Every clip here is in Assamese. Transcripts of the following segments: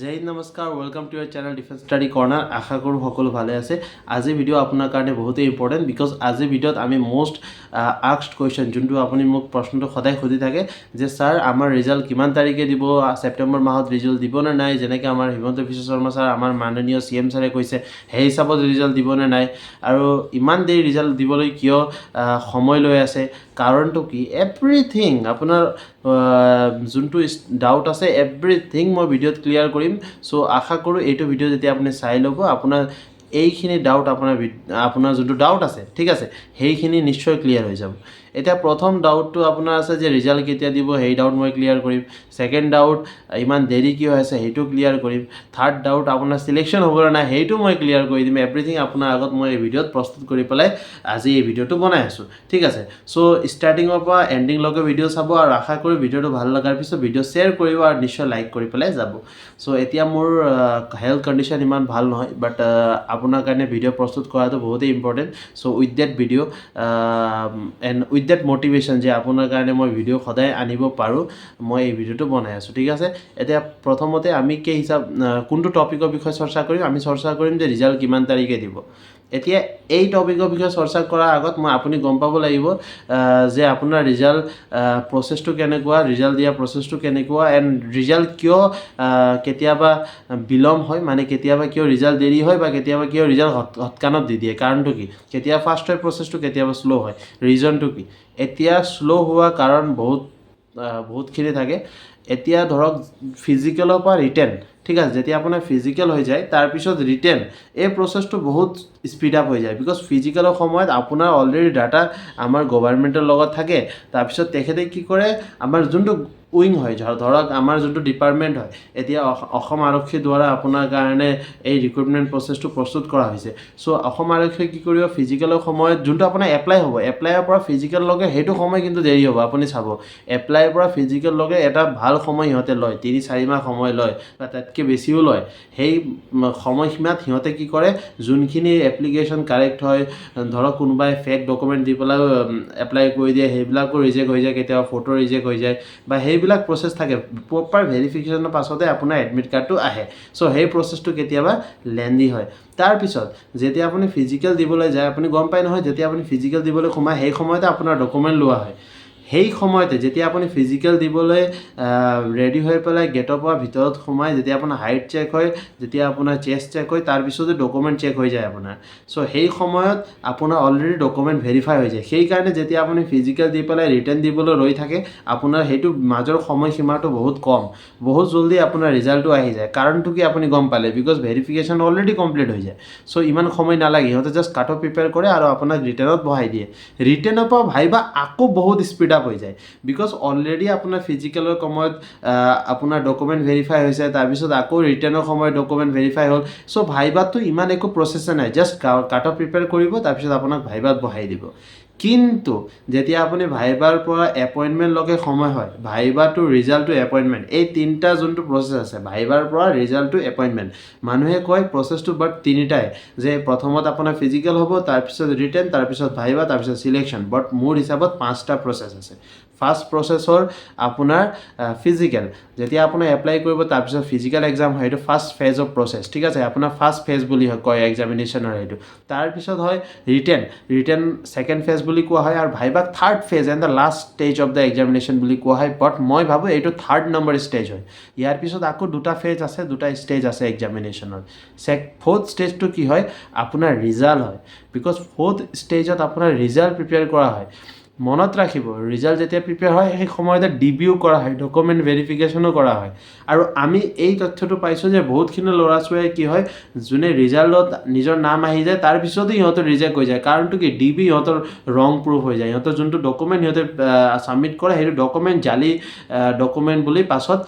জয় নমস্কাৰ ওয়েলকাম টু ইয়াৰ চেনেল ডিফেন্স ষ্টাডি কৰ্নাৰ আশা কৰোঁ সকলো ভালে আছে আজি ভিডিঅ' আপোনাৰ কাৰণে বহুতেই ইম্পৰ্টেণ্ট বিকজ আজি ভিডিঅ'ত আমি মোষ্ট আস্কড কুৱেশ্যন যোনটো আপুনি মোক প্ৰশ্নটো সদায় সুধি থাকে যে ছাৰ আমাৰ ৰিজাল্ট কিমান তাৰিখে দিব ছেপ্টেম্বৰ মাহত ৰিজাল্ট দিব নে নাই যেনেকৈ আমাৰ হিমন্ত বিশ্ব শৰ্মা ছাৰ আমাৰ মাননীয় CM ছাৰে কৈছে সেই হিচাপত ৰিজাল্ট দিব নে নাই আৰু ইমান দেৰি ৰিজাল্ট দিবলৈ কিয় সময় লৈ আছে কাৰণটো কি এভৰিথিং আপোনাৰ যোনটো ডাউট আছে এভৰিথিং মই ভিডিঅ'ত ক্লিয়াৰ কৰিম চ' আশা কৰোঁ এইটো ভিডিঅ' যেতিয়া আপুনি চাই ল'ব আপোনাৰ এইখিনি ডাউট আপোনাৰ যোনটো ডাউট আছে ঠিক আছে সেইখিনি নিশ্চয় ক্লিয়াৰ হৈ যাব এতিয়া প্ৰথম ডাউটটো আপোনাৰ আছে যে ৰিজাল্ট কেতিয়া দিব সেই ডাউট মই ক্লিয়াৰ কৰিম ছেকেণ্ড ডাউট ইমান দেৰি কিয় হৈছে সেইটো ক্লিয়াৰ কৰিম থাৰ্ড ডাউট আপোনাৰ চিলেকশ্যন হ'ব নে নাই সেইটো মই ক্লিয়াৰ কৰি দিম এভৰিথিং আপোনাৰ আগত মই এই ভিডিঅ'ত প্ৰস্তুত কৰি পেলাই আজি এই ভিডিঅ'টো বনাই আছোঁ ঠিক আছে চ' ষ্টাৰ্টিঙৰ পৰা এণ্ডিংলৈকে ভিডিঅ' চাব আৰু আশা কৰোঁ ভিডিঅ'টো ভাল লগাৰ পিছত ভিডিঅ' শ্বেয়াৰ কৰিব আৰু নিশ্চয় লাইক কৰি পেলাই যাব চ' এতিয়া মোৰ হেল্থ কণ্ডিশ্যন ইমান ভাল নহয় বাট আপোনাৰ কাৰণে ভিডিঅ' প্ৰস্তুত কৰাটো বহুতেই important so' with that video' and with that motivation যে আপোনাৰ কাৰণে মই ভিডিঅ' সদায় আনিব পাৰোঁ মই এই ভিডিঅ'টো বনাই আছোঁ ঠিক আছে এতিয়া প্ৰথমতে আমি কোনটো টপিকৰ বিষয়ে চৰ্চা কৰিম আমি চৰ্চা কৰিম যে ৰিজাল্ট কিমান তাৰিখে দিব এতিয়া এই টপিকৰ বিষয়ে চৰ্চা কৰাৰ আগত আপুনি গম পাব লাগিব যে আপোনাৰ ৰিজাল্ট প্ৰচেছটো কেনেকুৱা ৰিজাল্ট দিয়া প্ৰচেছটো কেনেকুৱা এণ্ড ৰিজাল্ট কিয় কেতিয়াবা বিলম্ব হয় মানে কেতিয়াবা কিয় ৰিজাল্ট দেৰি হয় বা কেতিয়াবা কিয় ৰিজাল্ট হৎকানত দি দিয়ে কাৰণটো কি কেতিয়াবা ফাষ্ট হয় প্ৰচেছটো কেতিয়াবা শ্ল' হয় ৰিজনটো কি এতিয়া শ্ল' হোৱা কাৰণ বহুতখিনি থাকে এতিয়া ধৰক ফিজিকেলৰ পৰা ৰিটেন ঠিক আছে যেতিয়া আপোনাৰ ফিজিকেল হৈ যায় তাৰপিছত ৰিটেন এই প্ৰচেছটো বহুত স্পীড আপ হৈ যায় বিকজ ফিজিকেলৰ সময়ত আপোনাৰ অলৰেডি ডাটা আমাৰ গভৰ্ণমেণ্টৰ লগত থাকে তাৰপিছত তেখেতে কি কৰে আমাৰ যোনটো উইং হয় ধৰক আমাৰ যোনটো ডিপাৰ্টমেণ্ট হয় এতিয়া অসম আৰক্ষীৰ দ্বাৰা আপোনাৰ কাৰণে এই ৰিক্ৰুটমেণ্ট প্ৰচেছটো প্ৰস্তুত কৰা হৈছে চ' অসম আৰক্ষীয়ে কি কৰিব ফিজিকেলৰ সময়ত যোনটো আপোনাৰ এপ্লাই হ'ব এপ্লাইৰ পৰা ফিজিকেললৈকে সেইটো সময় কিন্তু দেৰি হ'ব আপুনি চাব এপ্লাইৰ পৰা ফিজিকেললৈকে এটা ভাল সময় সিহঁতে লয় 3-4 মাহ সময় লয় বা তাতকৈ বেছিও লয় সেই সময়সীমাত সিহঁতে কি কৰে যোনখিনি এপ্লিকেশ্যন কাৰেক্ট হয় ধৰক কোনোবাই ফেক ডকুমেণ্ট দি পেলাই এপ্লাই কৰি দিয়ে সেইবিলাকো ৰিজেক্ট হৈ যায় কেতিয়াবা ফটো ৰিজেক্ট হৈ যায় বা সেইবিলাক প্ৰচেছ থাকে প্ৰপাৰ ভেৰিফিকেশ্যনৰ পাছতে আপোনাৰ এডমিট কাৰ্ডটো আহে চ' সেই প্ৰচেছটো কেতিয়াবা লেণ্ডি হয় তাৰপিছত যেতিয়া আপুনি ফিজিকেল দিবলৈ যায় আপুনি গম পায় নহয় যেতিয়া আপুনি ফিজিকেল দিবলৈ সোমায় সেই সময়তে আপোনাৰ ডকুমেণ্ট লোৱা হয় সেই সময়তে যেতিয়া আপুনি ফিজিকেল দিবলৈ ৰেডি হৈ পেলাই গেটৰ পৰা ভিতৰত সোমাই যেতিয়া আপোনাৰ হাইট চেক হয় যেতিয়া আপোনাৰ চেষ্ট চেক হয় তাৰপিছতে ডকুমেণ্ট চেক হৈ যায় আপোনাৰ চ' সেই সময়ত আপোনাৰ অলৰেডি ডকুমেণ্ট ভেৰিফাই হৈ যায় সেইকাৰণে যেতিয়া আপুনি ফিজিকেল দি পেলাই ৰিটাৰ্ণ দিবলৈ ৰৈ থাকে আপোনাৰ সেইটো মাজৰ সময়সীমাটো বহুত কম বহুত জলদি আপোনাৰ ৰিজাল্টটো আহি যায় কাৰণটো কি আপুনি গম পালে বিকজ ভেৰিফিকেশ্যন অলৰেডি কমপ্লিট হৈ যায় চ' ইমান সময় নালাগে সিহঁতে জাষ্ট কাট অফ প্ৰিপেয়াৰ কৰে আৰু আপোনাক ৰিটাৰ্ণত বহাই দিয়ে ৰিটাৰ্ণৰ পৰা ভাইবা আকৌ বহুত স্পীড আপ হৈ যায় বিকজ অলৰেডি আপোনাৰ ফিজিকেলৰ সময়ত আপোনাৰ ডকুমেণ্ট ভেৰিফাই হৈছে তাৰপিছত আকৌ ৰিটাৰ্ণৰ সময়ত ডকুমেণ্ট ভেৰিফাই হ'ল চ' ভাইবাতটো ইমান একো প্ৰচেছে নাই জাষ্ট কাট অফ প্ৰিপেয়াৰ কৰিব তাৰপিছত আপোনাক ভাইবাত বহাই দিব কিন্তু যেতিয়া আপুনি ভাইবাৰ পৰা এপইণ্টমেণ্টলৈকে সময় হয় viva to result to appointment এই তিনিটা যোনটো প্ৰচেছ আছে ভাইবাৰ পৰা ৰিজাল্ট টু এপইণ্টমেণ্ট মানুহে কয় প্ৰচেছটো বাট তিনিটাই যে প্ৰথমত আপোনাৰ ফিজিকেল হ'ব তাৰপিছত ৰিটেন তাৰপিছত ভাইবা তাৰপিছত চিলেকশ্যন বাট মোৰ হিচাপত 5টা প্ৰচেছ আছে ফাৰ্ষ্ট প্ৰচেছৰ আপোনাৰ ফিজিকেল যেতিয়া আপোনাৰ এপ্লাই কৰিব তাৰপিছত ফিজিকেল এক্সাম হয় সেইটো ফাৰ্ষ্ট ফেজ অফ প্ৰচেছ ঠিক আছে আপোনাৰ ফাৰ্ষ্ট ফেজ বুলি কয় এক্সামিনেশ্যনৰ সেইটো তাৰপিছত হয় ৰিটেন ছেকেণ্ড ফেজ বুলি কোৱা হয় আৰু ভাইবাক third phase and the last stage of the examination বুলি কোৱা হয় বাট মই ভাবোঁ এইটো থাৰ্ড নম্বৰ ষ্টেজ হয় ইয়াৰ পিছত আকৌ দুটা ফেজ আছে দুটা ষ্টেজ আছে এক্সামিনেশ্যনৰ ফ'ৰ্থ ষ্টেজটো কি হয় আপোনাৰ ৰিজাল্ট হয় বিকজ ফ'ৰ্থ ষ্টেজত আপোনাৰ ৰিজাল্ট প্ৰিপেয়াৰ কৰা হয় মনত ৰাখিব ৰিজাল্ট যেতিয়া প্ৰিপেয়াৰ হয় সেই সময়তে ডিবিও কৰা হয় ডকুমেণ্ট ভেৰিফিকেশ্যনো কৰা হয় আৰু আমি এই তথ্যটো পাইছোঁ যে বহুতখিনি ল'ৰা ছোৱালীয়ে কি হয় যোনে ৰিজাল্টত নিজৰ নাম আহি যায় তাৰপিছতে সিহঁতৰ ৰিজেক্ট হৈ যায় কাৰণটো কি ডিবি সিহঁতৰ ৰং প্ৰুফ হৈ যায় সিহঁতৰ যোনটো ডকুমেণ্ট সিহঁতে ছাবমিট কৰে সেইটো ডকুমেণ্ট জালি ডকুমেণ্ট বুলি পাছত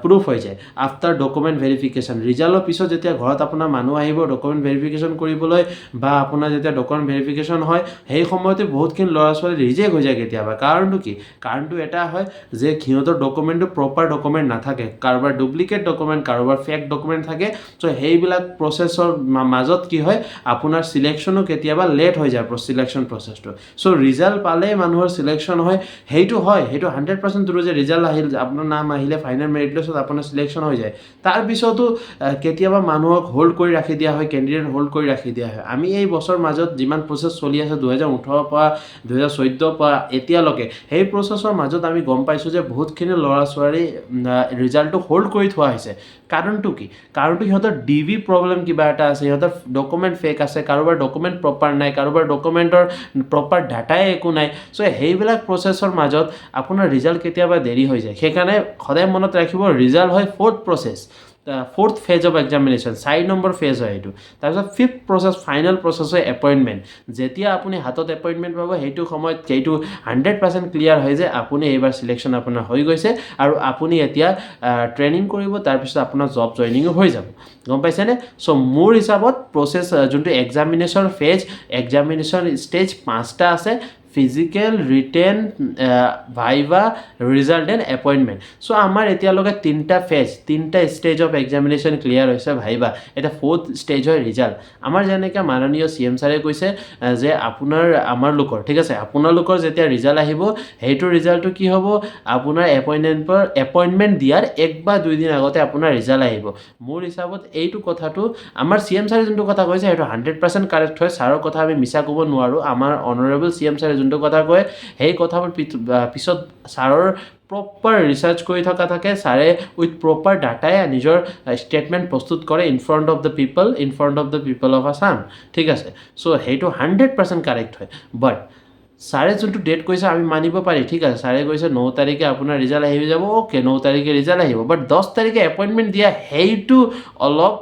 প্ৰুফ হৈ যায় আফটাৰ ডকুমেণ্ট ভেৰিফিকেশ্যন ৰিজাল্টৰ পিছত যেতিয়া ঘৰত আপোনাৰ মানুহ আহিব ডকুমেণ্ট ভেৰিফিকেশ্যন কৰিবলৈ বা আপোনাৰ যেতিয়া ডকুমেণ্ট ভেৰিফিকেশ্যন হয় সেই সময়তে বহুতখিনি ল'ৰা ছোৱালী ৰিজেক্ট হৈ যায় কেতিয়াবা কাৰণটো কি কাৰণটো এটা হয় যে সিহঁতৰ ডকুমেণ্টটো প্ৰপাৰ ডকুমেণ্ট নাথাকে কাৰোবাৰ ডুপ্লিকেট ডকুমেণ্ট কাৰোবাৰ ফেক ডকুমেণ্ট থাকে চ' সেইবিলাক প্ৰচেছৰ মাজত কি হয় আপোনাৰ চিলেকশ্যনো কেতিয়াবা লেট হৈ যায় চিলেকশ্যন প্ৰচেছটো চ' ৰিজাল্ট পালেই মানুহৰ চিলেকশ্যন হয় সেইটো 100% ট্ৰু যে ৰিজাল্ট আহিল আপোনাৰ নাম আহিলে ফাইনেল মেৰিট লিষ্টত আপোনাৰ চিলেকশ্যন হৈ যায় তাৰপিছতো কেতিয়াবা মানুহক হোল্ড কৰি ৰাখি দিয়া হয় কেণ্ডিডেট হোল্ড কৰি ৰাখি দিয়া হয় আমি এই বছৰ মাজত যিমান প্ৰচেছ চলি আছে 2018 পৰা 2014 পৰা এতিয়ালৈকে সেই প্ৰচেছৰ মাজত আমি গম পাইছোঁ যে বহুতখিনি ল'ৰা ছোৱালী ৰিজাল্টটো হোল্ড কৰি থোৱা হৈছে কাৰণটো কি কাৰণটো সিহঁতৰ ডিভি প্ৰব্লেম কিবা এটা আছে সিহঁতৰ ডকুমেণ্ট ফেক আছে কাৰোবাৰ ডকুমেণ্ট প্ৰপাৰ নাই কাৰোবাৰ ডকুমেণ্টৰ প্ৰপাৰ ডাটাই একো নাই চ' সেইবিলাক প্ৰচেছৰ মাজত আপোনাৰ ৰিজাল্ট কেতিয়াবা দেৰি হৈ যায় সেইকাৰণে সদায় মনত ৰাখিব ৰিজাল্ট হয় fourth phase of examination 4 number phase হয় এইটো তাৰপিছত 5th প্ৰচেছ ফাইনেল প্ৰচেছ হয় এপইণ্টমেণ্ট যেতিয়া আপুনি হাতত এপইণ্টমেণ্ট পাব সেইটো সময়ত সেইটো 100% ক্লিয়াৰ হয় যে আপুনি এইবাৰ চিলেকশ্যন আপোনাৰ হৈ গৈছে আৰু আপুনি এতিয়া ট্ৰেইনিং কৰিব তাৰপিছত আপোনাৰ জব জইনিঙো হৈ যাব গম পাইছেনে চ' মোৰ হিচাপত প্ৰচেছ যোনটো এক্সামিনেশ্যন ষ্টেজ 5টা আছে physical written viva result and appointment so' আমাৰ এতিয়ালৈকে 3টা ষ্টেজ অফ এক্সামিনেশ্যন ক্লিয়াৰ হৈছে ভাইভা এটা 4th ষ্টেজ হয় ৰিজাল্ট আমাৰ যেনেকৈ মাননীয় CM ছাৰে কৈছে যে আমাৰলোকৰ ঠিক আছে আপোনালোকৰ যেতিয়া ৰিজাল্ট আহিব সেইটো ৰিজাল্টটো কি হ'ব আপোনাৰ এপইণ্টমেণ্ট দিয়াৰ 1 বা 2 দিন আগতে আপোনাৰ ৰিজাল্ট আহিব মোৰ হিচাপত এইটো কথাটো আমাৰ CM ছাৰে যোনটো কথা কৈছে সেইটো 100% কাৰেক্ট হয় ছাৰৰ কথা আমি মিছা ক'ব নোৱাৰোঁ আমাৰ অনাৰেবল CM ছাৰে যোনটো কথা কয় সেই কথাবোৰ পিছত ছাৰৰ প্ৰপাৰ ৰিচাৰ্চ কৰি থকা থাকে ছাৰে উইথ প্ৰপাৰ ডাটাই নিজৰ ষ্টেটমেণ্ট প্ৰস্তুত কৰে in front of the people of Assam ঠিক আছে চ' সেইটো 100% কাৰেক্ট হয় বাট ছাৰে যোনটো ডেট কৈছে আমি মানিব পাৰি ঠিক আছে ছাৰে কৈছে 9 তাৰিখে আপোনাৰ ৰিজাল্ট আহি যাব অ'কে 9 তাৰিখে ৰিজাল্ট আহিব বাট 10 তাৰিখে এপইণ্টমেণ্ট দিয়া সেইটো অলপ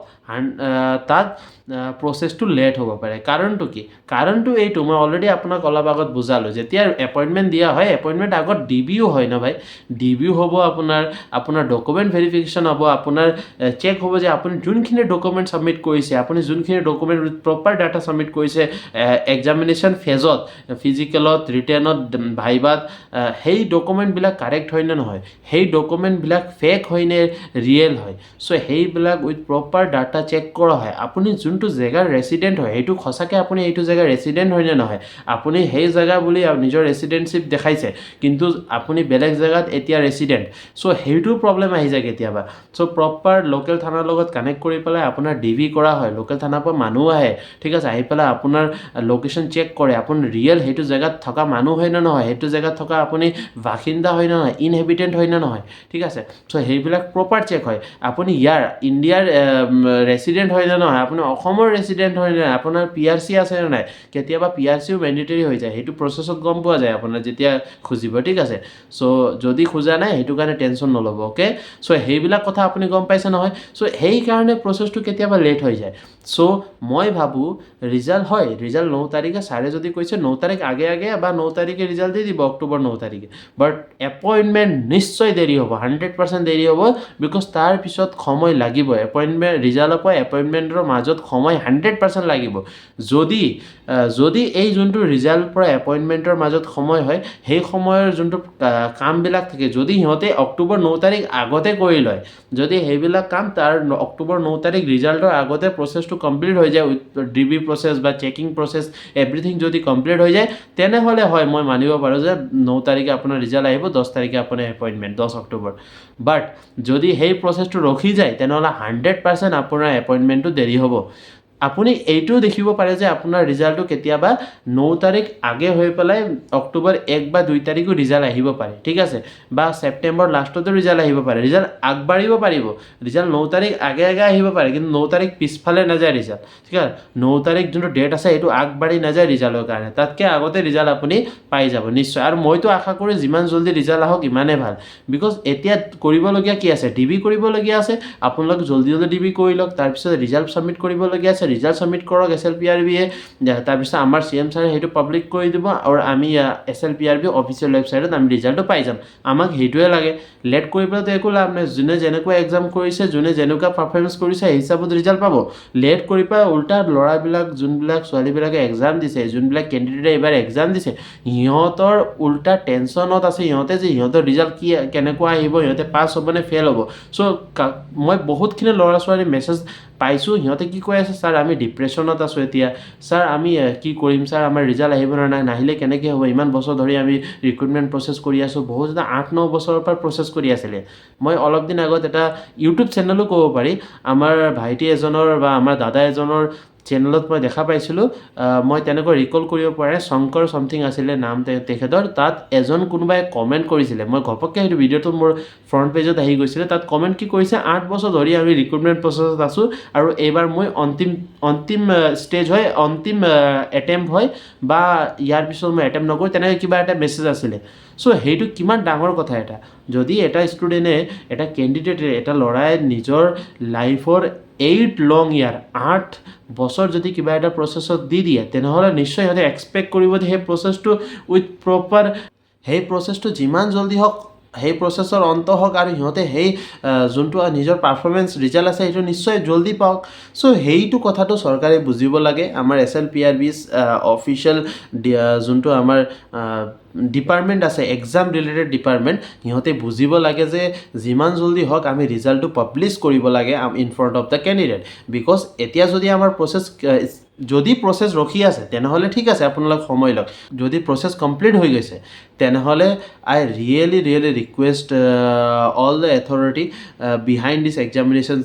তাত প্ৰচেছটো লেট হ'ব পাৰে কাৰণটো কি কাৰণটো এইটো মই অলৰেডি আপোনাক অলপ আগত বুজালোঁ যেতিয়া এপইণ্টমেণ্ট দিয়া হয় এপইণ্টমেণ্ট আগত ডিবিও হয় ন ভাই ডিবিও হ'ব আপোনাৰ ডকুমেণ্ট ভেৰিফিকেশ্যন হ'ব আপোনাৰ চেক হ'ব যে আপুনি যোনখিনি ডকুমেণ্ট ছাবমিট কৰিছে আপুনি যোনখিনি document with proper data submit কৰিছে এক্সামিনেশ্যন ফেজত ফিজিকেলত ৰিটেনত ভাইভাত সেই ডকুমেণ্টবিলাক কাৰেক্ট হয় নে নহয় সেই ডকুমেণ্টবিলাক ফেক হয় নে ৰিয়েল হয় চ' সেইবিলাক উইথ প্ৰপাৰ ডাটা চেক কৰা হয় আপুনি যোনটো জেগাৰ ৰেচিডেণ্ট হয় সেইটো সঁচাকৈ আপুনি এইটো জেগাৰ ৰেচিডেণ্ট হয় নে নহয় আপুনি সেই জেগা বুলি নিজৰ ৰেচিডেণ্টশ্বিপ দেখাইছে কিন্তু আপুনি বেলেগ জেগাত এতিয়া ৰেচিডেণ্ট চ' সেইটো প্ৰব্লেম আহি যায় কেতিয়াবা চ' প্ৰপাৰ লোকেল থানাৰ লগত কানেক্ট কৰি পেলাই আপোনাৰ ডিভি কৰা হয় লোকেল থানাৰ পৰা মানুহ আহে ঠিক আছে আহি পেলাই আপোনাৰ লোকেশ্যন চেক কৰে আপুনি ৰিয়েল সেইটো জেগাত থকা মানুহ হয় নে নহয় সেইটো জেগাত থকা আপুনি বাসিন্দা হয় নে নহয় ইনহেবিটেণ্ট হয় নে নহয় ঠিক আছে চ' সেইবিলাক প্ৰপাৰ চেক হয় আপুনি ইণ্ডিয়াৰ ৰেচিডেণ্ট হয় নে নহয় আপুনি অসমৰ ৰেচিডেণ্ট হয় নে নাই আপোনাৰ PRC আছে নে নাই কেতিয়াবা PRCও মেণ্ডেটৰী হৈ যায় সেইটো প্ৰচেছত গম পোৱা যায় আপোনাৰ যেতিয়া খুজিব ঠিক আছে চ' যদি খোজা নাই সেইটো কাৰণে টেনশ্যন নল'ব অ'কে চ' সেইবিলাক কথা আপুনি গম পাইছে নহয় চ' সেইকাৰণে প্ৰচেছটো কেতিয়াবা লেট হৈ যায় চ' মই ভাবোঁ ৰিজাল্ট 9 তাৰিখে ছাৰে যদি কৈছে 9 তাৰিখ আগে বা 9 তাৰিখে ৰিজাল্ট দি দিব অক্টোবৰ 9 তাৰিখে বাট এপইণ্টমেণ্ট নিশ্চয় দেৰি হ'ব 100% দেৰি হ'ব বিকজ তাৰ পিছত সময় লাগিব ৰিজাল্টৰ পৰা এপইণ্টমেণ্টৰ মাজত সময় 100% লাগিব যদি এই যোনটো ৰিজাল্টৰ পৰা এপইণ্টমেণ্টৰ মাজত সময় হয় সেই সময়ৰ যোনটো কামবিলাক থাকে যদি সিহঁতে অক্টোবৰ 9 তাৰিখ আগতে কৰি লয় যদি সেইবিলাক কাম তাৰ অক্টোবৰ 9 তাৰিখ ৰিজাল্টৰ আগতে প্ৰচেছটো কমপ্লিট হৈ যায় উইথ ডিবি প্ৰচেছ বা চেকিং প্ৰচেছ এভৰিথিং যদি কমপ্লিট হৈ যায় তেনেহ'লে হয় মই মানিব পাৰোঁ যে 9 তাৰিখে আপোনাৰ ৰিজাল্ট আহিব 10 তাৰিখে আপোনাৰ এপইণ্টমেণ্ট 10 অক্টোবৰ বাট যদি সেই প্ৰচেছটো ৰখি যায় তেনেহ'লে 100% আপোনাৰ এপইণ্টমেণ্টটো দেৰি হ'ব আপুনি এইটোও দেখিব পাৰে যে আপোনাৰ ৰিজাল্টটো কেতিয়াবা 9 তাৰিখ আগে হৈ পেলাই অক্টোবৰ 1 বা 2 তাৰিখো ৰিজাল্ট আহিব পাৰে ঠিক আছে বা ছেপ্টেম্বৰ লাষ্টতো ৰিজাল্ট আহিব পাৰে ৰিজাল্ট আগবাঢ়িব পাৰিব ৰিজাল্ট 9 তাৰিখ আগে আহিব পাৰে কিন্তু 9 তাৰিখ পিছফালে নাযায় ৰিজাল্ট ঠিক আছে 9 তাৰিখ যোনটো ডেট আছে সেইটো আগবাঢ়ি নাযায় ৰিজাল্টৰ কাৰণে তাতকৈ আগতে ৰিজাল্ট আপুনি পাই যাব নিশ্চয় আৰু মইতো আশা কৰোঁ যিমান জল্দি ৰিজাল্ট আহক ইমানেই ভাল বিকজ এতিয়া কৰিবলগীয়া কি আছে ডিবি কৰিবলগীয়া আছে আপোনালোক জল্দি ডিবি কৰি লওক তাৰপিছত ৰিজাল্ট ছাবমিট কৰিবলগীয়া আছে ৰিজাল্ট ছাবমিট কৰক SLPRB-য়ে, তাৰপিছত আমাৰ CM ছাৰে সেইটো পাব্লিক কৰি দিব আৰু আমি SLPRB অফিচিয়েল ৱেবছাইটত আমি ৰিজাল্টটো পাই যাম। আমাক সেইটোৱে লাগে, লেট কৰি পেলাইতো একো লাভ নাই। যোনে যেনেকুৱা এক্সাম কৰিছে, যোনে যেনেকুৱা পাৰফৰ্মেঞ্চ কৰিছে সেই হিচাপত ৰিজাল্ট পাব। লেট কৰি পেলাই উল্টা ল'ৰাবিলাক যোনবিলাক ছোৱালীবিলাকে এক্সাম দিছে, যোনবিলাক কেণ্ডিডেটে এইবাৰ এক্সাম দিছে, সিহঁতৰ উল্টা টেনশ্যনত আছে সিহঁতে যে সিহঁতৰ ৰিজাল্ট কেনেকুৱা আহিব, সিহঁতে পাছ হ'ব নে ফেইল হ'ব। চ' মই বহুতখিনি ল'ৰা ছোৱালী মেছেজ পাইছোঁ, সিহঁতে কি কৈ আছে, ছাৰ আমি ডিপ্ৰেশ্যনত আছোঁ এতিয়া, ছাৰ আমি কি কৰিম, ছাৰ আমাৰ ৰিজাল্ট আহিব নে নাই, নাহিলে কেনেকৈ হ'ব, ইমান বছৰ ধৰি আমি ৰিক্ৰুটমেণ্ট প্ৰচেছ কৰি আছোঁ, বহুতজনে 8-9 বছৰৰ পৰা প্ৰচেছ কৰি আছিলে। মই অলপ দিন আগত এটা ইউটিউব চেনেলো ক'ব পাৰি, আমাৰ ভাইটি এজনৰ বা আমাৰ দাদা এজনৰ চেনেলত মই দেখা পাইছিলোঁ, মই তেনেকৈ ৰিকল কৰিব পাৰে, শংকৰ চামথিং আছিলে নাম তেখেতৰ। তাত এজন কোনোবাই কমেণ্ট কৰিছিলে, মই ঘপককৈ সেইটো ভিডিঅ'টো মোৰ ফ্ৰণ্ট পেজত আহি গৈছিলে, তাত কমেণ্ট কি কৰিছে, 8 বছৰ ধৰি আমি ৰিক্ৰুটমেণ্ট প্ৰচেছত আছোঁ আৰু এইবাৰ মই অন্তিম ষ্টেজ হয়, অন্তিম এটেম্প হয় বা ইয়াৰ পিছত মই এটেম্প নকৰোঁ, তেনেকৈ কিবা এটা মেছেজ আছিলে। চ' সেইটো কিমান ডাঙৰ কথা এটা, যদি এটা ষ্টুডেণ্টে, এটা কেণ্ডিডেটে, এটা ল'ৰাই নিজৰ লাইফৰ 8 লং ইয়াৰ 8 বছৰ যদি কিবা এটা প্ৰচেছত দি দিয়ে, তেনেহ'লে নিশ্চয় সিহঁতে এক্সপেক্ট কৰিব যে সেই প্ৰচেছটো উইথ প্ৰপাৰ, সেই প্ৰচেছটো যিমান জল্দি হওক, সেই প্ৰচেছৰ অন্ত হওক আৰু সিহঁতে সেই যোনটো নিজৰ পাৰফৰ্মেঞ্চ ৰিজাল্ট আছে সেইটো নিশ্চয় জল্দি পাওক। চ' সেইটো কথাটো চৰকাৰে বুজিব লাগে। আমাৰ SLPRB's অফিচিয়েল যোনটো আমাৰ ডিপাৰ্টমেণ্ট আছে, এক্সাম ৰিলেটেড ডিপাৰ্টমেণ্ট, সিহঁতে বুজিব লাগে যে যিমান জল্দি হওক আমি ৰিজাল্টটো পাব্লিছ কৰিব লাগে in front of the candidate. Because এতিয়া যদি আমাৰ যদি প্ৰচেছ ৰখি আছে তেনেহ'লে ঠিক আছে, আপোনালোক সময় লওক। যদি প্ৰচেছ কমপ্লিট হৈ গৈছে তেনেহ'লে I really request all the authority behind this examination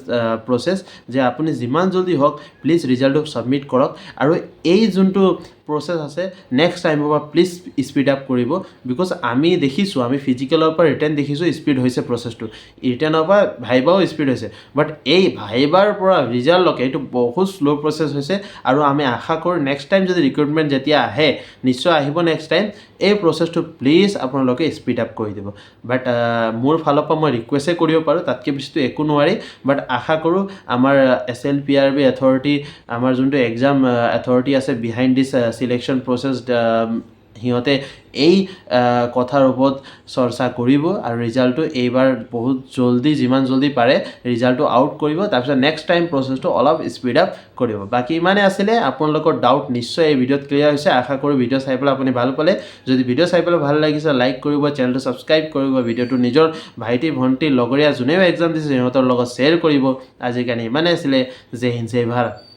process যে আপুনি যিমান জল্দি হওক প্লিজ ৰিজাল্টটো ছাবমিট কৰক, আৰু এই যোনটো প্ৰচেছ আছে নেক্সট টাইমৰ পৰা প্লিজ স্পীড আপ কৰিব। বিকজ আমি দেখিছোঁ, আমি ফিজিকেলৰ পৰা ৰিটাৰ্ণ দেখিছোঁ স্পীড হৈছে প্ৰচেছটো, ৰিটাৰ্ণৰ পৰা ভাইবাও স্পীড হৈছে, বাট এই ভাইবাৰ পৰা ৰিজাল্টলৈকে এইটো বহুত শ্ল' প্ৰচেছ হৈছে। আৰু আমি আশা কৰোঁ নেক্সট টাইম যদি ৰিক্ৰুটমেণ্ট যেতিয়া আহে, নিশ্চয় আহিব নেক্সট টাইম, এই প্ৰচেছটো প্লিজ আপোনালোকে স্পীড আপ কৰি দিব। বাট মোৰ ফালৰ পৰা মই ৰিকুৱেষ্টে কৰিব পাৰোঁ, তাতকৈ বেছিতো একো নোৱাৰি। বাট আশা কৰোঁ আমাৰ SLPRB অথৰিটি, আমাৰ যোনটো এক্সাম অথৰিটি আছে বিহাইণ্ড দিছ চিলেকশ্যন প্ৰচেছ, সিহঁতে এই কথাৰ ওপৰত চৰ্চা কৰিব আৰু ৰিজাল্টটো এইবাৰ বহুত জল্দি, যিমান জল্দি পাৰে ৰিজাল্টটো আউট কৰিব, তাৰপিছত নেক্সট টাইম প্ৰচেছটো অলপ স্পীড আপ কৰিব। বাকী ইমানেই আছিলে, আপোনালোকৰ ডাউট নিশ্চয় এই ভিডিঅ'ত ক্লিয়াৰ হৈছে। আশা কৰোঁ ভিডিঅ' চাই পেলাই আপুনি ভাল পালে। যদি ভিডিঅ' চাই পেলাই ভাল লাগিছে, লাইক কৰিব, চেনেলটো ছাবস্ক্ৰাইব কৰিব, ভিডিঅ'টো নিজৰ ভাইটি ভণ্টি লগৰীয়া যোনেও এক্সাম দিছে সিহঁতৰ লগত শ্বেয়াৰ কৰিব। আজিৰ কাৰণে ইমানেই আছিলে। জয় হিন্দ, জয় ভাৰত।